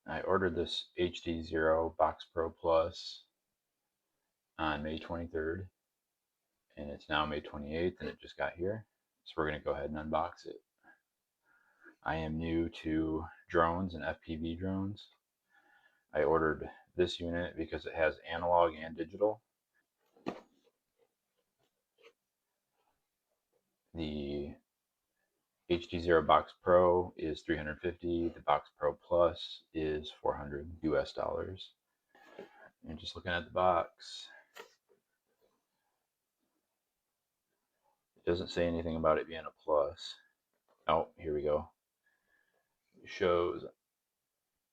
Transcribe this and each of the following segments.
I ordered this HDZero BoxPro Plus on May 23rd, and it's now May 28th, and it just got here. So we're going to go ahead and unbox it. I am new to drones and FPV drones. I ordered this unit because it has analog and digital. The HDZero BoxPro is $350. The BoxPro Plus is $400 US. And just looking at the box, it doesn't say anything about it being a plus. Oh, here we go. It shows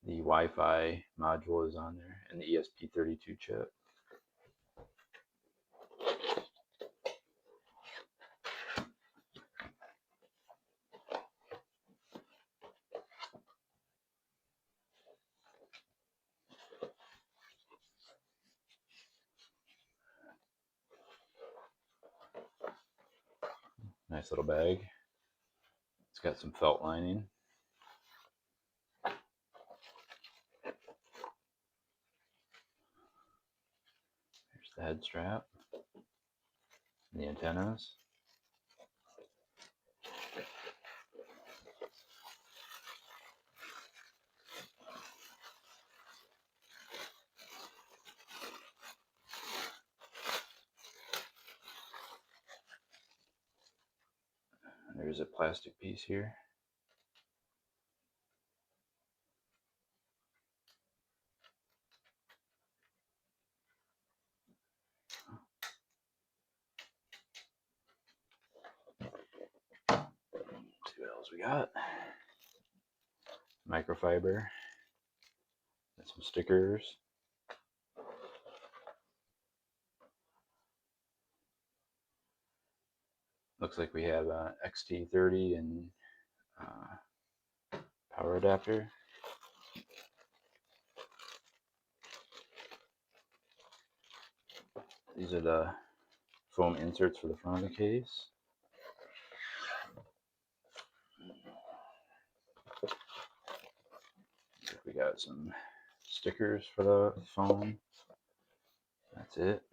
the Wi-Fi module is on there and the ESP32 chip. Nice little bag. It's got some felt lining. Here's the head strap and the antennas. And there's a plastic piece here. Let's see what else we got. Microfiber and some stickers. Looks like we have a XT30 and power adapter. These are the foam inserts for the front of the case. We got some stickers for the foam. That's it.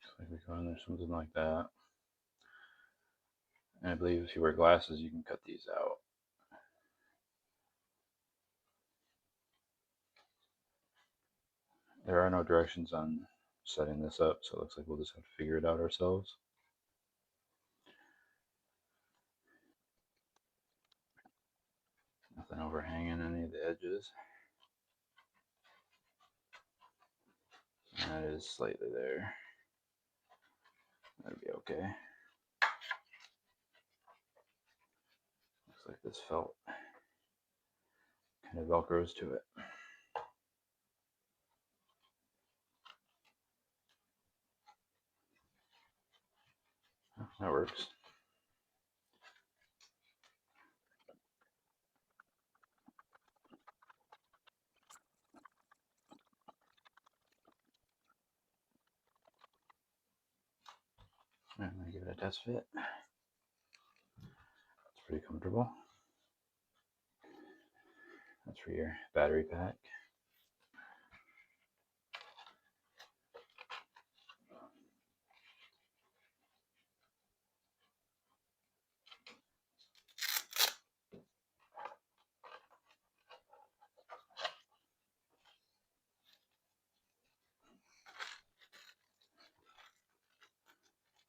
Looks like we go in there something like that. And I believe if you wear glasses, you can cut these out. There are no directions on setting this up, so it looks like we'll just have to figure it out ourselves. Nothing overhanging any of the edges. And that is slightly there. That'd be okay. Looks like this felt kind of velcros to it. Oh, that works. I'm gonna give it a test fit. It's pretty comfortable. That's for your battery pack.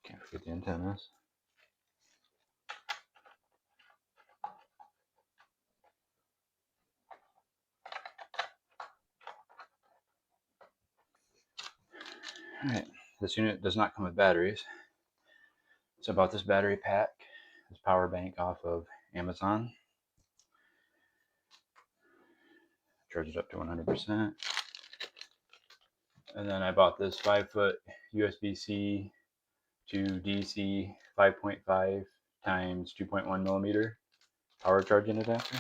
Can't forget the antennas. Alright, this unit does not come with batteries. So I bought this battery pack, this power bank off of Amazon. Charge it up to 100%. And then I bought this 5-foot USB-C to DC 5.5 times 2.1 millimeter power charging adapter.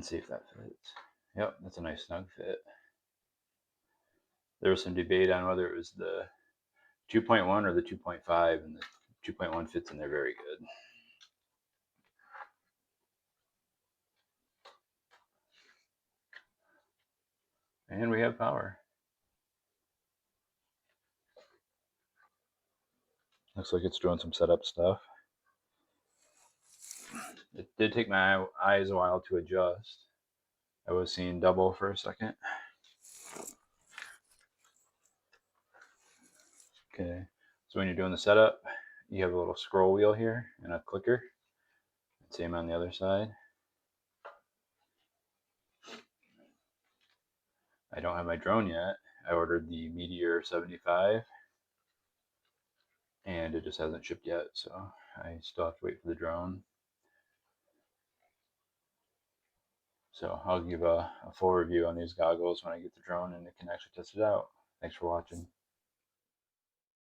and see if that fits. Yep, that's a nice snug fit. There was some debate on whether it was the 2.1 or the 2.5, and the 2.1 fits in there very good. And we have power. Looks like it's doing some setup stuff. It did take my eyes a while to adjust. I was seeing double for a second. Okay, so when you're doing the setup, you have a little scroll wheel here and a clicker. Same on the other side. I don't have my drone yet. I ordered the Meteor 75 and it just hasn't shipped yet, so I still have to wait for the drone. So I'll give a full review on these goggles when I get the drone and it can actually test it out. Thanks for watching.